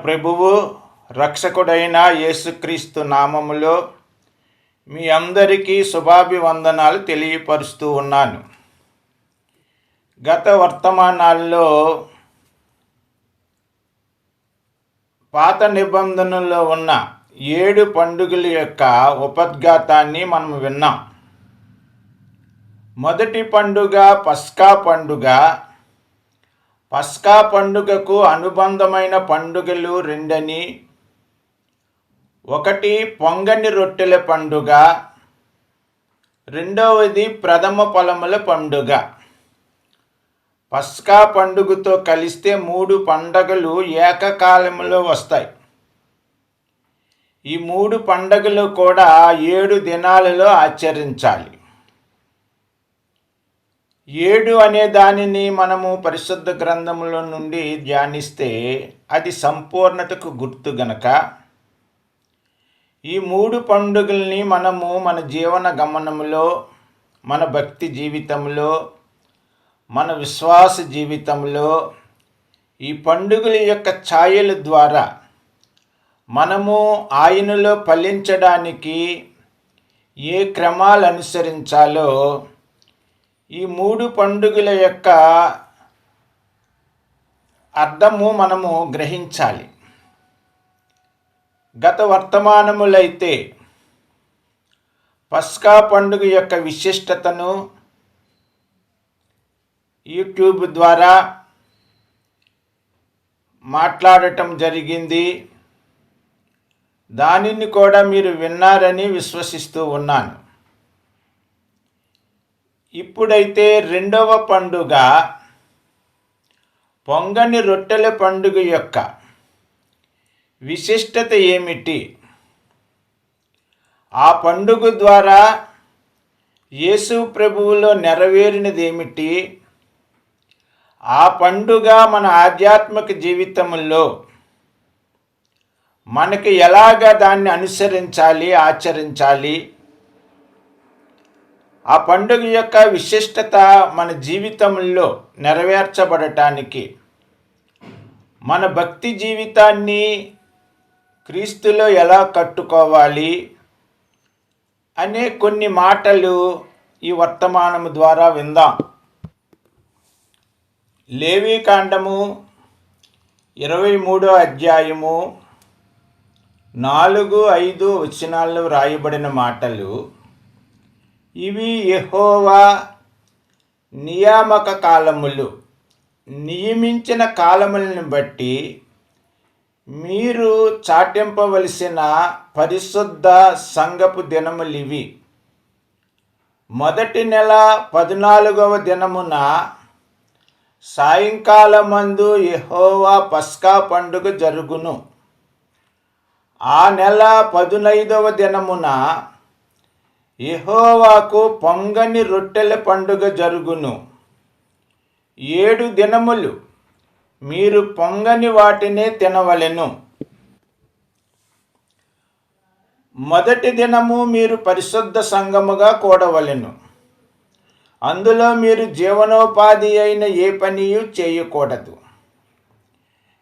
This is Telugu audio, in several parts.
ప్రభువు రక్షకుడైన యేసుక్రీస్తు నామములో మీ అందరికీ శుభాభివందనాలు తెలియపరుస్తూ ఉన్నాను. గత వర్తమానాల్లో పాత నిబంధనలో ఉన్న 7 పండుగల యొక్క ఉపద్ఘాతాన్ని మనం విన్నాం. మొదటి పండుగ పస్కా పండుగ. పస్కా పండుగకు అనుబంధమైన పండుగలు రెండని, ఒకటి పొంగని రొట్టెల పండుగ, రెండవది ప్రథమ ఫలముల పండుగ. పస్కా పండుగతో కలిస్తే 3 పండుగలు ఏకకాలంలో వస్తాయి. ఈ 3 పండుగలు కూడా 7 దినాలలో ఆచరించాలి. 7 అనే దానిని మనము పరిశుద్ధ గ్రంథములో నుండి ధ్యానిస్తే అది సంపూర్ణతకు గుర్తు గనక ఈ 3 పండుగల్ని మనము మన జీవన గమనంలో, మన భక్తి జీవితంలో, మన విశ్వాస జీవితంలో ఈ పండుగల యొక్క ఛాయల ద్వారా మనము ఆయనలో ఫలించడానికి ఏ క్రమాలు అనుసరించాలో ఈ 3 పండుగల యొక్క అర్థము మనము గ్రహించాలి. గత వర్తమానములైతే పస్కా పండుగ యొక్క విశిష్టతను యూట్యూబ్ ద్వారా మాట్లాడటం జరిగింది. దానిని కూడా మీరు విన్నారని విశ్వసిస్తూ ఉన్నాను. ఇప్పుడైతే రెండవ పండుగ పొంగని రొట్టెల పండుగ యొక్క విశిష్టత ఏమిటి? ఆ పండుగ ద్వారా యేసు ప్రభువులో నెరవేరినది ఏమిటి? ఆ పండుగ మన ఆధ్యాత్మిక జీవితంలో మనకి ఎలాగా దాన్ని అనుసరించాలి, ఆచరించాలి? ఆ పండుగ యొక్క విశిష్టత మన జీవితంలో నెరవేర్చబడటానికి, మన భక్తి జీవితాన్ని క్రీస్తులో ఎలా కట్టుకోవాలి అనే కొన్ని మాటలు ఈ వర్తమానము ద్వారా విందాం. లేవీకాండము 23వ అధ్యాయము 4-5 వచనాల్లో వ్రాయబడిన మాటలు ఇవి. యెహోవా నియామక కాలములు, నియమించిన కాలములను బట్టి మీరు చాటింపవలసిన పరిశుద్ధ సంఘపు దినములివి. మొదటి నెల 14వ దినమున సాయంకాలమందు యెహోవా పస్కా పండుగ జరుగును. ఆ నెల 15వ దినమున యెహోవాకు పొంగని రొట్టెల పండుగ జరుగును. 7 దినములు మీరు పొంగని వాటినే తినవలెను. మొదటి దినము మీరు పరిశుద్ధ సంఘముగా కూడవలెను. అందులో మీరు జీవనోపాధి అయిన ఏ పనియు చేయకూడదు.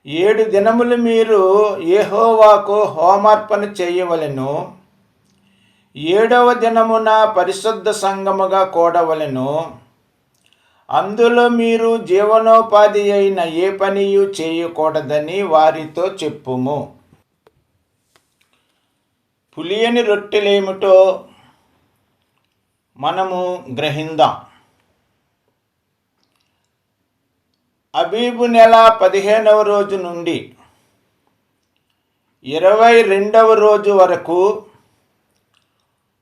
7 దినములు మీరు యెహోవాకు హోమార్పణ చేయవలెను. 7వ దినమున పరిశుద్ధ సంఘముగా కూడవలెను. అందులో మీరు జీవనోపాధి అయిన ఏ పనియు చేయకూడదని వారితో చెప్పుము. పులియని రొట్టెలేమిటో మనము గ్రహిందాం. అబీబు నెల 15వ రోజు నుండి 22వ రోజు వరకు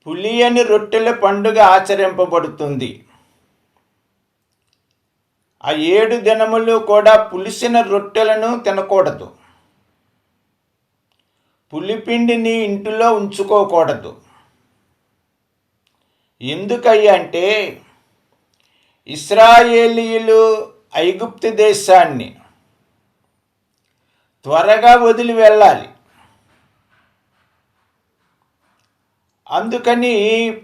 పులియని రొట్టెల పండుగ ఆచరింపబడుతుంది. ఆ 7 దినములు కూడా పులిసిన రొట్టెలను తినకూడదు. పులిపిండిని ఇంటిలో ఉంచుకోకూడదు. ఎందుకంటే ఇశ్రాయేలీయులు ఐగుప్తు దేశాన్ని త్వరగా వదిలి వెళ్ళాలి. అందుకని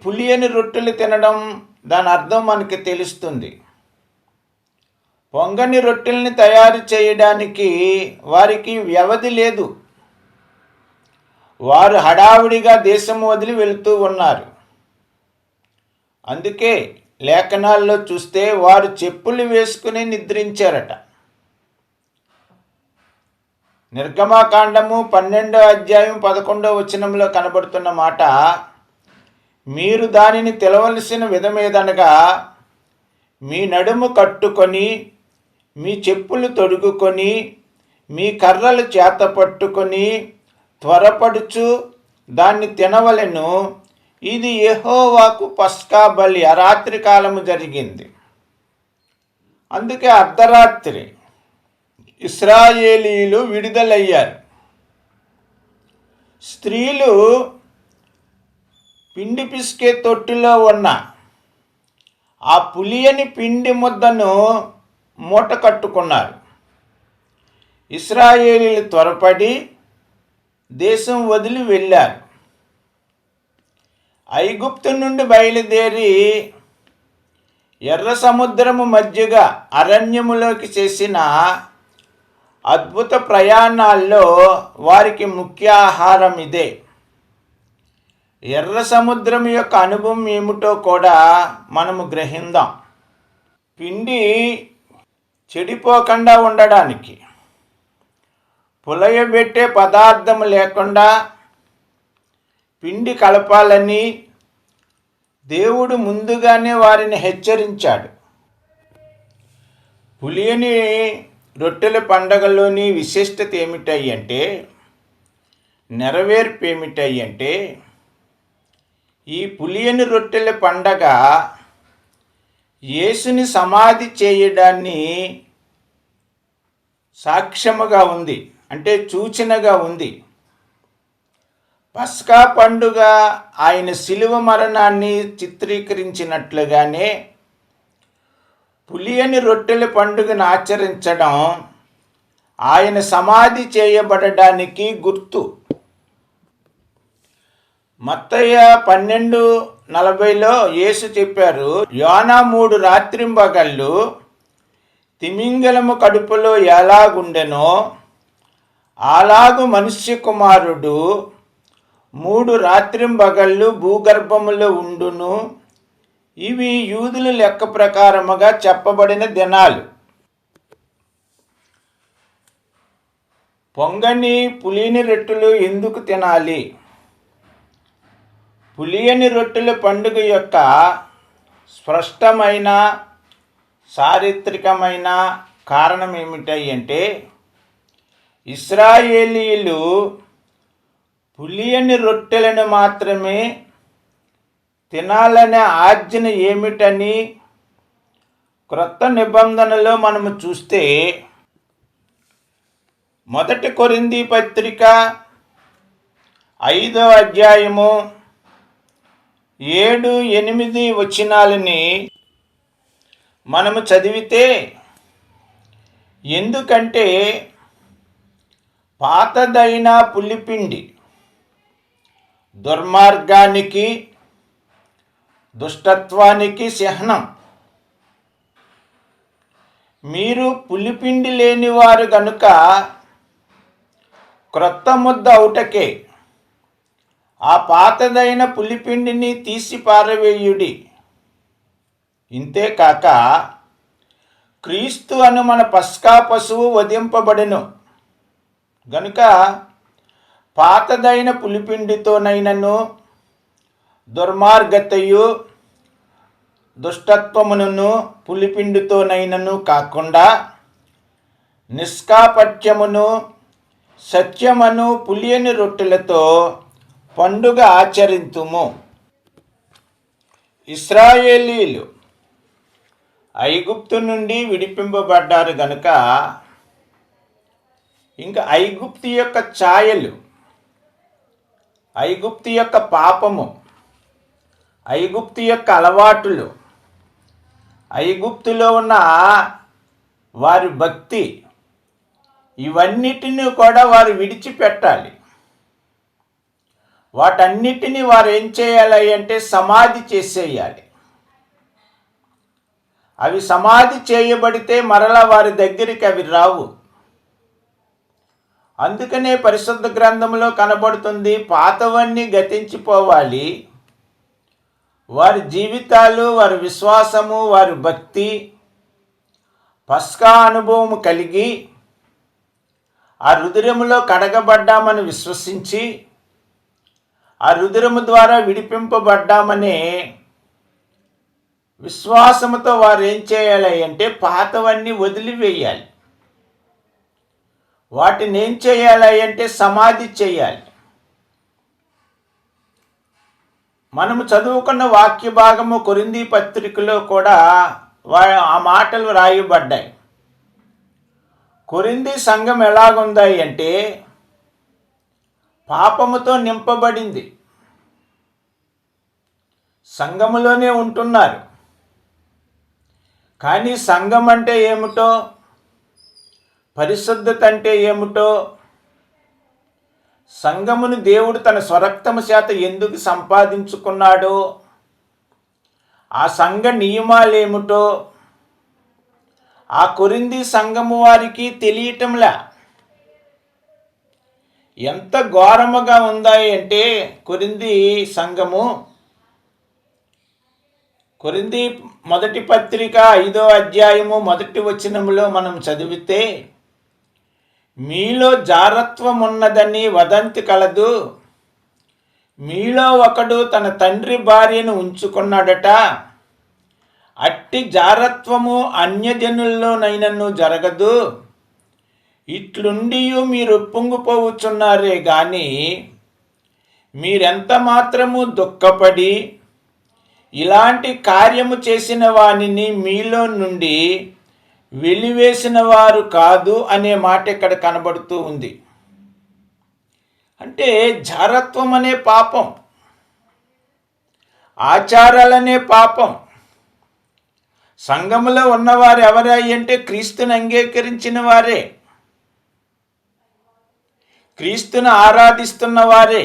పులియని రొట్టెలు తినడం దాని అర్థం మనకి తెలుస్తుంది. పొంగని రొట్టెల్ని తయారు చేయడానికి వారికి వ్యవధి లేదు. వారు హడావుడిగా దేశం వదిలి వెళుతూ ఉన్నారు. అందుకే లేఖనాల్లో చూస్తే వారు చెప్పులు వేసుకుని నిద్రించారట. నిర్గమాకాండము 12 అధ్యాయం 11 కనబడుతున్న మాట, మీరు దానిని తెలవలసిన విధమేదనగా, మీ నడుము కట్టుకొని, మీ చెప్పులు తొడుగుకొని, మీ కర్రలు చేత పట్టుకొని త్వరపడుచు దాన్ని తినవలెను. ఇది యెహోవాకు పస్కా బలి. రాత్రి కాలము జరిగింది. అందుకే అర్ధరాత్రి ఇశ్రాయేలీయులు విడుదలయ్యారు. స్త్రీలు పిండి పిసికే తొట్టిలో ఉన్న ఆ పులియని పిండి ముద్దను మూట కట్టుకున్నారు. ఇశ్రాయేలీయులు త్వరపడి దేశం వదిలి వెళ్ళారు. ఐగుప్తు నుండి బయలుదేరి ఎర్ర సముద్రము మధ్యగా అరణ్యములోకి చేసిన అద్భుత ప్రయాణాల్లో వారికి ముఖ్య ఆహారం ఇదే. ఎర్ర సముద్రం యొక్క అనుభవం ఏమిటో కూడా మనము గ్రహిందాం. పిండి చెడిపోకుండా ఉండడానికి పులయబెట్టే పదార్థం లేకుండా పిండి కలపాలని దేవుడు ముందుగానే వారిని హెచ్చరించాడు. పులియని రొట్టెల పండగలోని విశిష్టత ఏమిటంటే, నెరవేర్పు ఏమిటంటే, ఈ పులియని రొట్టెల పండగ యేసుని సమాధి చేయడాన్ని సాక్ష్యముగా ఉంది, అంటే సూచనగా ఉంది. పస్కా పండుగ ఆయన శిలువ మరణాన్ని చిత్రీకరించినట్లుగానే పులియని రొట్టెల పండుగను ఆచరించడం ఆయన సమాధి చేయబడడానికి గుర్తు. మత్తయి 12:40 యేసు చెప్పారు, యోనా 3 రాత్రింబగళ్ళు తిమింగలము కడుపులో ఎలాగుండెనో అలాగు మనుష్య కుమారుడు 3 రాత్రింబగళ్ళు భూగర్భములో ఉండును. ఇవి యూదుల లెక్క ప్రకారముగా చెప్పబడిన దినాలు. పొంగని పులియని రొట్టెలు ఎందుకు తినాలి? పులియని రొట్టెల పండుగ యొక్క స్పష్టమైన చారిత్రకమైన కారణం ఏమిటంటే, ఇశ్రాయేలీయులు పులియని రొట్టెలను మాత్రమే తినాలనే ఆజ్ఞ ఏమిటని క్రొత్త నిబంధనలో మనము చూస్తే, 1 కొరింథీ పత్రిక 5వ అధ్యాయము 7-8 వచనాలని మనము చదివితే, ఎందుకంటే పాతదైన పులిపిండి దుర్మార్గానికి దుష్టత్వానికి చిహ్నం. మీరు పులిపిండి లేనివారు గనుక క్రొత్త ముద్ద అవుటకే ఆ పాతదైన పులిపిండిని తీసి పారవేయుడి. ఇంతేకాక క్రీస్తు అను మన పస్కా పశువు వధింపబడెను గనుక పాతదైన పులిపిండితోనైనను దుర్మార్గతయు దుష్టత్వమును పులిపిండితోనైనను కాకుండా నిష్కాపట్యమును సత్యమును పులియని రొట్టెలతో పండుగ ఆచరింతుము. ఇశ్రాయేలీయులు ఐగుప్తు నుండి విడిపింపబడ్డారు గనుక ఇంకా ఐగుప్తు యొక్క ఛాయలు, ఐగుప్తు యొక్క పాపము, ఐగుప్తు యొక్క అలవాటులు, ఐగుప్తులో ఉన్న వారి భక్తి, ఇవన్నిటిని కూడా వారు విడిచిపెట్టాలి. వాటన్నిటిని వారు ఏం చేయాలి అంటే సమాధి చేసేయాలి. అవి సమాధి చేయబడితే మరలా వారి దగ్గరికి అవి రావు. అందుకనే పరిశుద్ధ గ్రంథంలో కనబడుతుంది, పాతవన్నీ గతించిపోవాలి, వారి జీవితాలు, వారి విశ్వాసము, వారి భక్తి, పస్కా అనుభవము కలిగి ఆ రుధిరములో కడగబడ్డామని విశ్వసించి ఆ రుధిరము ద్వారా విడిపింపబడ్డామనే విశ్వాసముతో వారు ఏం చేయాలి అంటే పాతవన్నీ వదిలివేయాలి. వాటిని ఏం చేయాలి అంటే సమాధి చేయాలి. మనము చదువుకున్న వాక్య భాగము కొరింథీ పత్రికలో కూడా ఆ మాటలు రాయబడ్డాయి. కొరింథీ సంఘం ఎలాగుంది అంటే పాపముతో నింపబడింది. సంఘములోనే ఉంటున్నారు, కానీ సంఘం అంటే ఏమిటో, పరిశుద్ధత అంటే ఏమిటో, సంఘమును దేవుడు తన స్వరక్తము చేత ఎందుకు సంపాదించుకున్నాడో, ఆ సంఘ నియమాలేమిటో ఆ కొరింథీ సంఘము వారికి తెలియటంలా. ఎంత ఘోరముగా ఉందాయి అంటే కొరింథీ సంఘము, కొరింథీ మొదటి పత్రిక 5వ అధ్యాయము 1వ వచనములో మనం చదివితే, మీలో జారత్వం ఉన్నదని వదంతి కలదు, మీలో ఒకడు తన తండ్రి భార్యను ఉంచుకున్నాడట, అట్టి జారత్వము అన్యజనుల్లోనైనను జరగదు, ఇట్లుండి మీరు ఉప్పొంగిపోవచ్చున్నారే గాని మీరెంత మాత్రము దుఃఖపడి ఇలాంటి కార్యము చేసిన వానిని మీలో నుండి వెలివేసిన వారు కాదు అనే మాట ఇక్కడ కనబడుతూ ఉంది. అంటే జారత్వం అనే పాపం, ఆచారాలనే పాపం. సంఘములో ఉన్నవారు ఎవరై అంటే క్రీస్తుని అంగీకరించిన వారే, క్రీస్తును ఆరాధిస్తున్న వారే.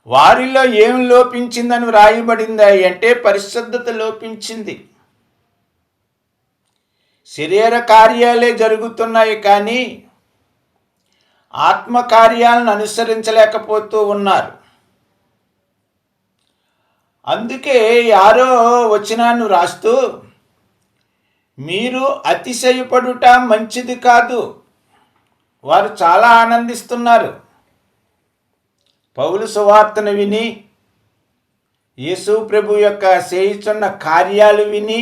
వారిలో ఏం లోపించిందని వ్రాయబడింది అంటే పరిశుద్ధత లోపించింది. శరీర కార్యాలే జరుగుతున్నాయి, కానీ ఆత్మ కార్యాలను అనుసరించలేకపోతూ ఉన్నారు. అందుకే 6వ వచనాన్ని రాస్తూ, మీరు అతిశయపడుట మంచిది కాదు. వారు చాలా ఆనందిస్తున్నారు. పౌలు సువార్తను విని, యేసు ప్రభు యొక్క చేయుచున్న కార్యాలు విని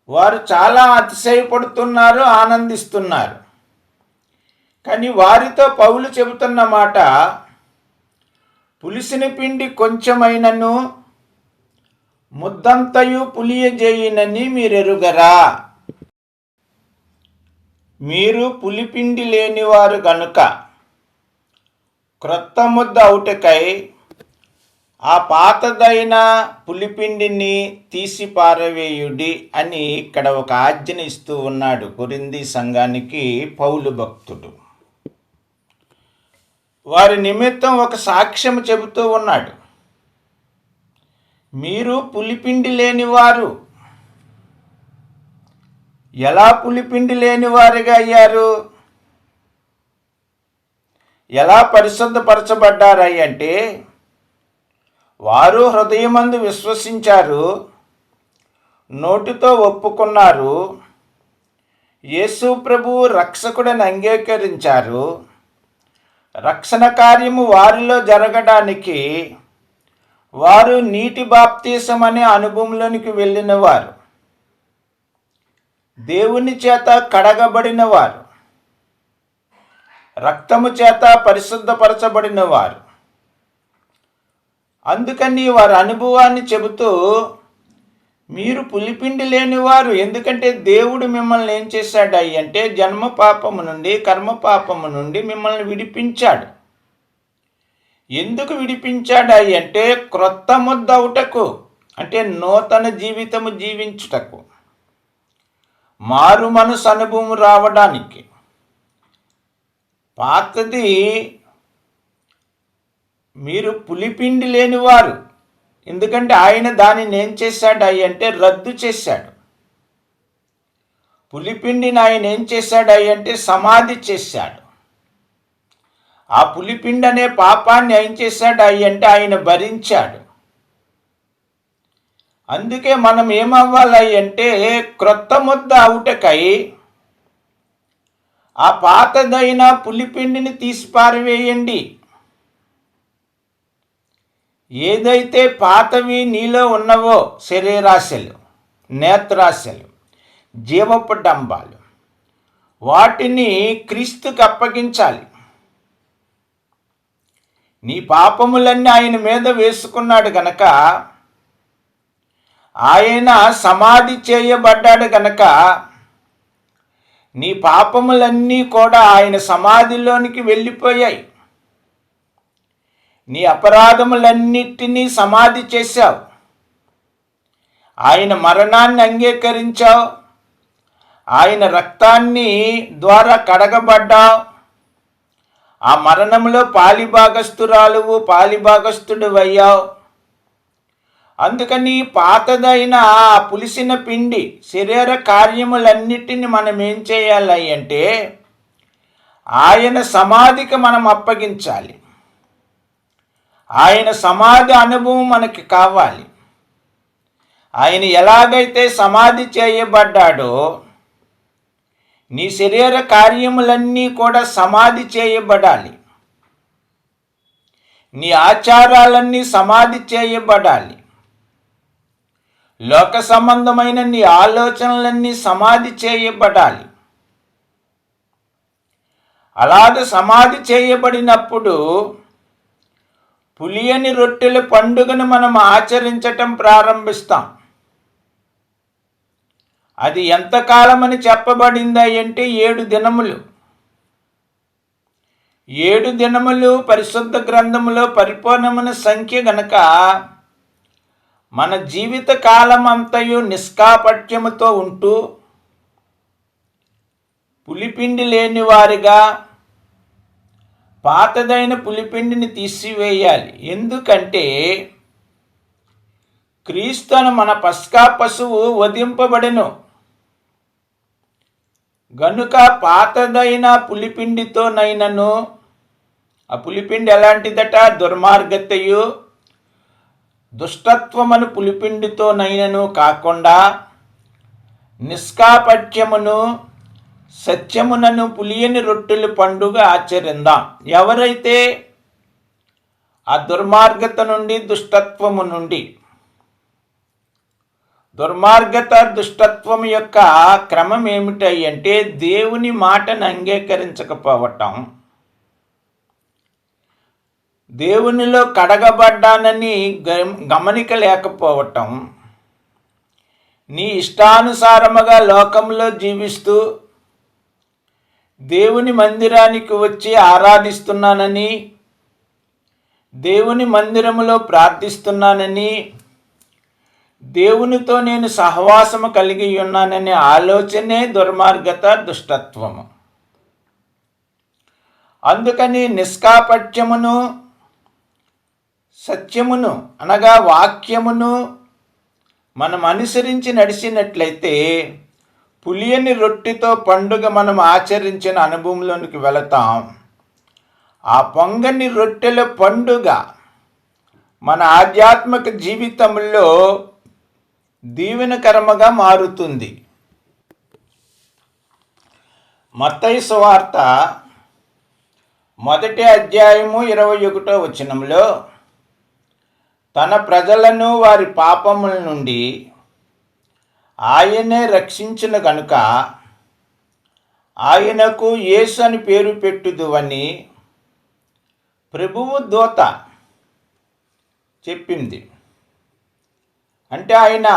వారు చాలా అతిశయపడుతున్నారు, ఆనందిస్తున్నారు. కానీ వారితో పౌలు చెబుతున్న మాట, పులిసిన పిండి కొంచెమైనను ముద్దంతయు పులియజేయునని మీరెరుగరా? మీరు పులిపిండి లేనివారు గనుక క్రొత్త ముద్ద అవుటకై ఆ పాతదైన పులిపిండిని తీసి పారవేయుడి అని ఇక్కడ ఒక ఆజ్ఞ ఇస్తూ ఉన్నాడు కొరింథీ సంఘానికి పౌలు భక్తుడు. వారి నిమిత్తం ఒక సాక్ష్యం చెబుతూ ఉన్నాడు. మీరు పులిపిండి లేనివారు. ఎలా పులిపిండి లేనివారుగా అయ్యారు? ఎలా పరిశుద్ధపరచబడ్డారై అంటే, వారు హృదయమందు విశ్వసించారు, నోటితో ఒప్పుకున్నారు, యేసు ప్రభువు రక్షకుడని అంగీకరించారు. రక్షణ కార్యము వారిలో జరగడానికి వారు నీటి బాప్తీసం అనే అనుభవంలోనికి వెళ్ళినవారు, దేవుని చేత కడగబడినవారు, రక్తము చేత పరిశుద్ధపరచబడినవారు. అందుకని వారి అనుభవాన్ని చెబుతూ, మీరు పులిపిండి లేనివారు. ఎందుకంటే దేవుడు మిమ్మల్ని ఏం చేశాడు అంటే జన్మ పాపము నుండి, కర్మ పాపము నుండి మిమ్మల్ని విడిపించాడు. ఎందుకు విడిపించాడు అంటే క్రొత్త ముద్ద అవుటకు, అంటే నూతన జీవితము జీవించుటకు, మారు మనసు అనుభవం రావడానికి. పాతది మీరు పులిపిండి లేనివారు, ఎందుకంటే ఆయన దానిని ఏం చేశాడు అంటే రద్దు చేశాడు. పులిపిండిని ఆయన ఏం చేశాడు అంటే సమాధి చేశాడు. ఆ పులిపిండి అనే పాపాన్ని ఏం చేశాడు అంటే ఆయన భరించాడు. అందుకే మనం ఏమవ్వాలి అంటే క్రొత్త ముద్ద అవుటకై ఆ పాతదైన పులిపిండిని తీసి పారవేయండి. ఏదైతే పాతవి నీలో ఉన్నవో, శరీరాశలు, నేత్రాశలు, జీవపు డంబాలు, వాటిని క్రీస్తుకు అప్పగించాలి. నీ పాపములన్నీ ఆయన మీద వేసుకున్నాడు గనక, ఆయన సమాధి చేయబడ్డాడు గనక నీ పాపములన్నీ కూడా ఆయన సమాధిలోనికి వెళ్ళిపోయాయి. నీ అపరాధములన్నిటినీ సమాధి చేశావు. ఆయన మరణాన్ని అంగీకరించావు. ఆయన రక్తాన్ని ద్వారా కడగబడ్డావు. ఆ మరణంలో పాలిభాగస్తురాలువు, పాలిభాగస్తుడు అయ్యావు. అందుకని పాతదైన ఆ పులిసిన పిండి శరీర కార్యములన్నిటిని మనం ఏం చేయాలి అంటే ఆయన సమాధికి మనం అప్పగించాలి. ఆయన సమాధి అనుభవం మనకి కావాలి. ఆయన ఎలాగైతే సమాధి చేయబడ్డాడో నీ శరీర కార్యములన్నీ కూడా సమాధి చేయబడాలి. నీ ఆచారాలన్నీ సమాధి చేయబడాలి. లోక సంబంధమైన నీ ఆలోచనలన్నీ సమాధి చేయబడాలి. అలాగ సమాధి చేయబడినప్పుడు పులియని రొట్టెల పండుగను మనం ఆచరించటం ప్రారంభిస్తాం. అది ఎంతకాలమని చెప్పబడింది అంటే 7 దినములు. 7 దినములు పరిశుద్ధ గ్రంథములో పరిపూర్ణమైన సంఖ్య గనక మన జీవిత కాలం అంతయు నిష్కాపట్యముతో ఉంటూ పులిపిండి లేని వారిగా పాతదైన పులిపిండిని తీసివేయాలి. ఎందుకంటే క్రీస్తును మన పస్కా పశువు వధింపబడెను గనుక పాతదైన పులిపిండితోనైనను, ఆ పులిపిండి ఎలాంటిదట? దుర్మార్గతయు దుష్టత్వమును పులిపిండితోనైనను కాకుండా నిష్కాపట్యమును సత్యమునను పులియని రొట్టెల పండుగ ఆచరిందాం. ఎవరైతే ఆ దుర్మార్గత నుండి, దుష్టత్వము నుండి, దుర్మార్గత దుష్టత్వం యొక్క క్రమం ఏమిటాయి అంటే దేవుని మాటను అంగీకరించకపోవటం, దేవునిలో కడగబడ్డానని గమనిక లేకపోవటం, నీ ఇష్టానుసారముగా లోకంలో జీవిస్తూ దేవుని మందిరానికి వచ్చి ఆరాధిస్తున్నానని, దేవుని మందిరములో ప్రార్థిస్తున్నానని, దేవునితో నేను సహవాసము కలిగి ఉన్నాననే ఆలోచనే దుర్మార్గత, దుష్టత్వము. అందుకని నిష్కాపట్యమును సత్యమును అనగా వాక్యమును మనం అనుసరించి నడిచినట్లయితే పులియని రొట్టెతో పండుగ మనం ఆచరించిన అనుభవంలోనికి వెళతాం. ఆ పొంగని రొట్టెల పండుగ మన ఆధ్యాత్మిక జీవితంలో దీవెనకరముగా మారుతుంది. మత్తయి సువార్త 1వ అధ్యాయము 21వ వచనంలో తన ప్రజలను వారి పాపముల నుండి ఆయనే రక్షించిన గనుక ఆయనకు యేసు అని పేరు పెట్టుదువని ప్రభువు దూత చెప్పింది. అంటే ఆయన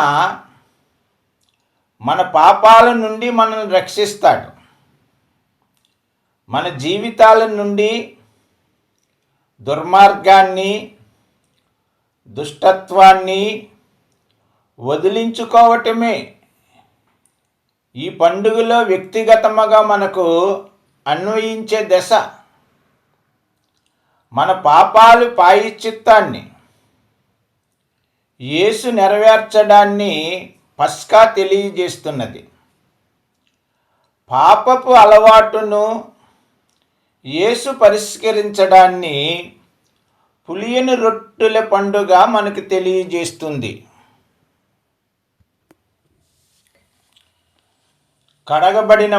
మన పాపాల నుండి మనల్ని రక్షిస్తాడు. మన జీవితాల నుండి దుర్మార్గాన్ని, దుష్టత్వాన్ని వదిలించుకోవటమే ఈ పండుగలో వ్యక్తిగతముగా మనకు అన్వయించే దశ. మన పాపాలు ప్రాయశ్చిత్తాన్ని యేసు నెరవేర్చడాన్ని పస్కా తెలియజేస్తున్నది. పాపపు అలవాటును యేసు పరిష్కరించడాన్ని పులియని రొట్టెల పండుగ మనకు తెలియజేస్తుంది. కడగబడిన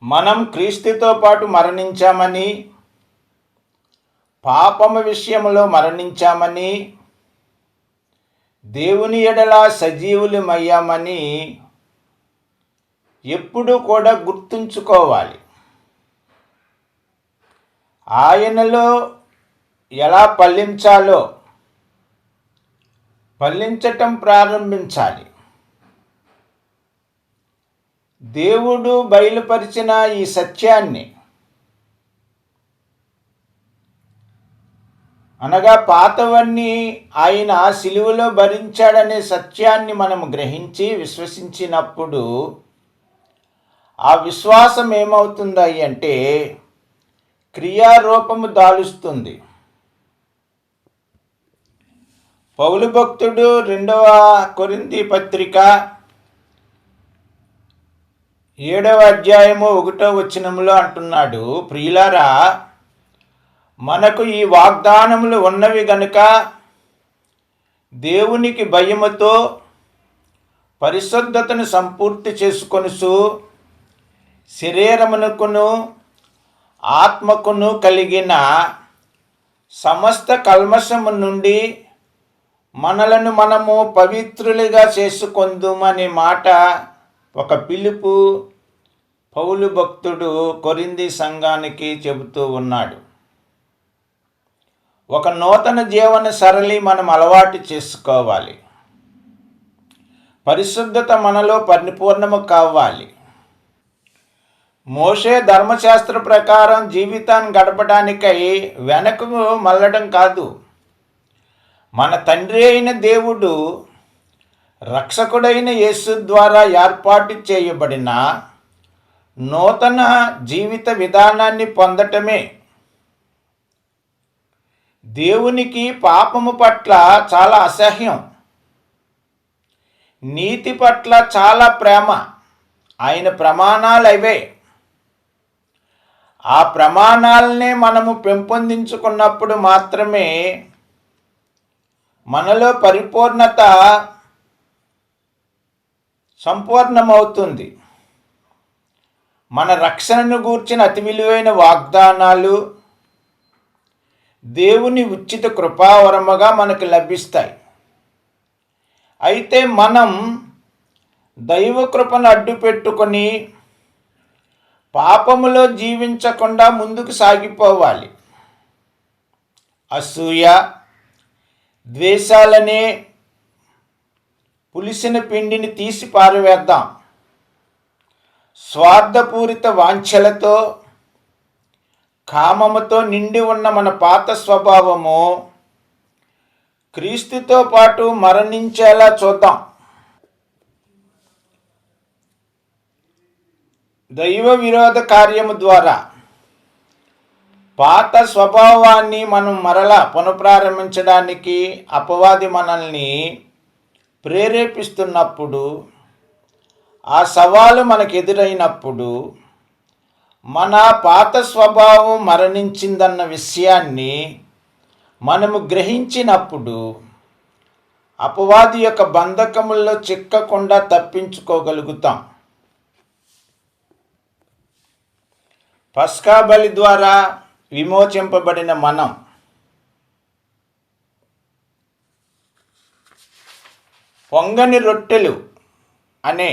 మనం క్రీస్తుతో పాటు మరణించామని, పాపము విషయంలో మరణించామని, దేవుని ఎడల సజీవులమయ్యామని ఎప్పుడూ కూడా గుర్తుంచుకోవాలి. ఆయనలో ఎలా ఫలించటం ప్రారంభించాలి. దేవుడు బయలుపరిచిన ఈ సత్యాన్ని, అనగా పాతవన్నీ ఆయన సిలువలో భరించాడనే సత్యాన్ని మనం గ్రహించి విశ్వసించినప్పుడు ఆ విశ్వాసం ఏమవుతుంది అంటే క్రియారూపము దాలుస్తుంది. పౌలు భక్తుడు 2వ కొరింథీ పత్రిక 7వ అధ్యాయము 1వ వచనములో అంటున్నాడు, ప్రియులారా, మనకు ఈ వాగ్దానములు ఉన్నవి గనుక దేవునికి భయముతో పరిశుద్ధతను సంపూర్తి చేసుకొనుచు శరీరమునకును ఆత్మకును కలిగిన సమస్త కల్మషము నుండి మనలను మనము పవిత్రులుగా చేసుకొందుమనే మాట ఒక పిలుపు పౌలు భక్తుడు కొరింథీ సంఘానికి చెబుతూ ఉన్నాడు. ఒక నూతన జీవన సరళి మనం అలవాటు చేసుకోవాలి. పరిశుద్ధత మనలో పరిపూర్ణము కావాలి. మోషే ధర్మశాస్త్ర ప్రకారం జీవితాన్ని గడపడానికై వెనక్కు మళ్ళడం కాదు, మన తండ్రి అయిన దేవుడు రక్షకుడైన యేసు ద్వారా ఏర్పాటు చేయబడిన నూతన జీవిత విధానాన్ని పొందటమే. దేవునికి పాపము పట్ల చాలా అసహ్యం, నీతి పట్ల చాలా ప్రేమ. ఆయన ప్రమాణాలు అవే. ఆ ప్రమాణాలనే మనము పెంపొందించుకున్నప్పుడు మాత్రమే మనలో పరిపూర్ణత సంపూర్ణమవుతుంది. మన రక్షణను గూర్చిన అతి విలువైన వాగ్దానాలు దేవుని ఉచిత కృపావరముగా మనకు లభిస్తాయి. అయితే మనం దైవ కృపను అడ్డు పెట్టుకొని పాపములో జీవించకుండా ముందుకు సాగిపోవాలి. అసూయ, ద్వేషాలనే పులిసిన పిండిని తీసి పారవేద్దాం. స్వార్థపూరిత వాంఛలతో, కామముతో నిండి ఉన్న మన పాత స్వభావము క్రీస్తుతో పాటు మరణించేలా చూద్దాం. దైవ విరోధ కార్యము ద్వారా పాత స్వభావాన్ని మనం మరలా పునఃప్రారంభించడానికి అపవాది మనల్ని ప్రేరేపిస్తున్నప్పుడు, ఆ సవాలు మనకు ఎదురైనప్పుడు, మన పాత స్వభావం మరణించిందన్న విషయాన్ని మనము గ్రహించినప్పుడు అపవాది యొక్క బంధకముల్లో చిక్కకుండా తప్పించుకోగలుగుతాం. పస్కా బలి ద్వారా విమోచింపబడిన మనం పొంగని రొట్టెలు అనే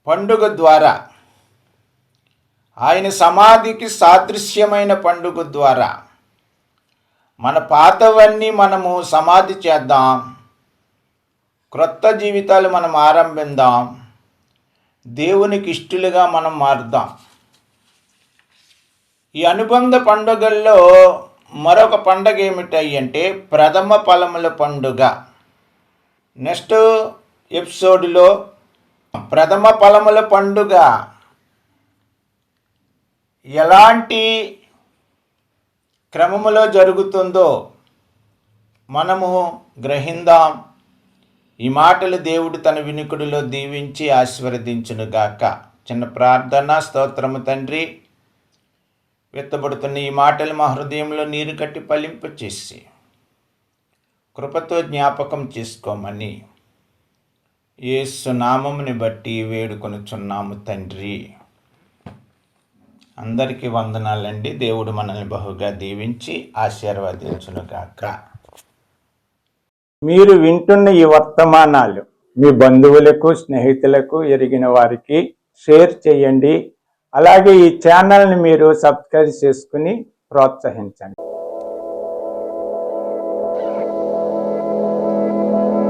పండుగ ద్వారా, ఆయన సమాధికి సాదృశ్యమైన పండుగ ద్వారా మన పాతవన్నీ మనము సమాధి చేద్దాం. క్రొత్త జీవితాలు మనం ఆరంభిద్దాం. దేవునికి ఇష్టలుగా మనం మారుదాం. ఈ అనుబంధ పండుగల్లో మరొక పండుగ ఏమిటంటే ప్రథమ ఫలముల పండుగ. నెక్స్ట్ ఎపిసోడ్లో ప్రథమ ఫలముల పండుగ ఎలాంటి క్రమములో జరుగుతుందో మనము గ్రహిందాం. ఈ మాటలు దేవుడు తన వినికుడిలో దీవించి ఆశీర్వదించునుగాక. చిన్న ప్రార్థన. స్తోత్రము తండ్రి, విత్తబడుతున్న ఈ మాటలు మా హృదయంలో నీరు కట్టి ఫలింపచేసి కృపతో జ్ఞాపకం చేసుకోమని యేసు నామముని బట్టి వేడుకొనుచున్నాము తండ్రి. అందరికీ వందనాలండి. దేవుడు మనల్ని బహుగా దీవించి ఆశీర్వదించునుగాక. మీరు వింటున్న ఈ వర్తమానాలు మీ బంధువులకు, స్నేహితులకు, ఎరిగిన వారికి షేర్ చేయండి. అలాగే ఈ ఛానల్ని మీరు సబ్స్క్రైబ్ చేసుకుని ప్రోత్సహించండి.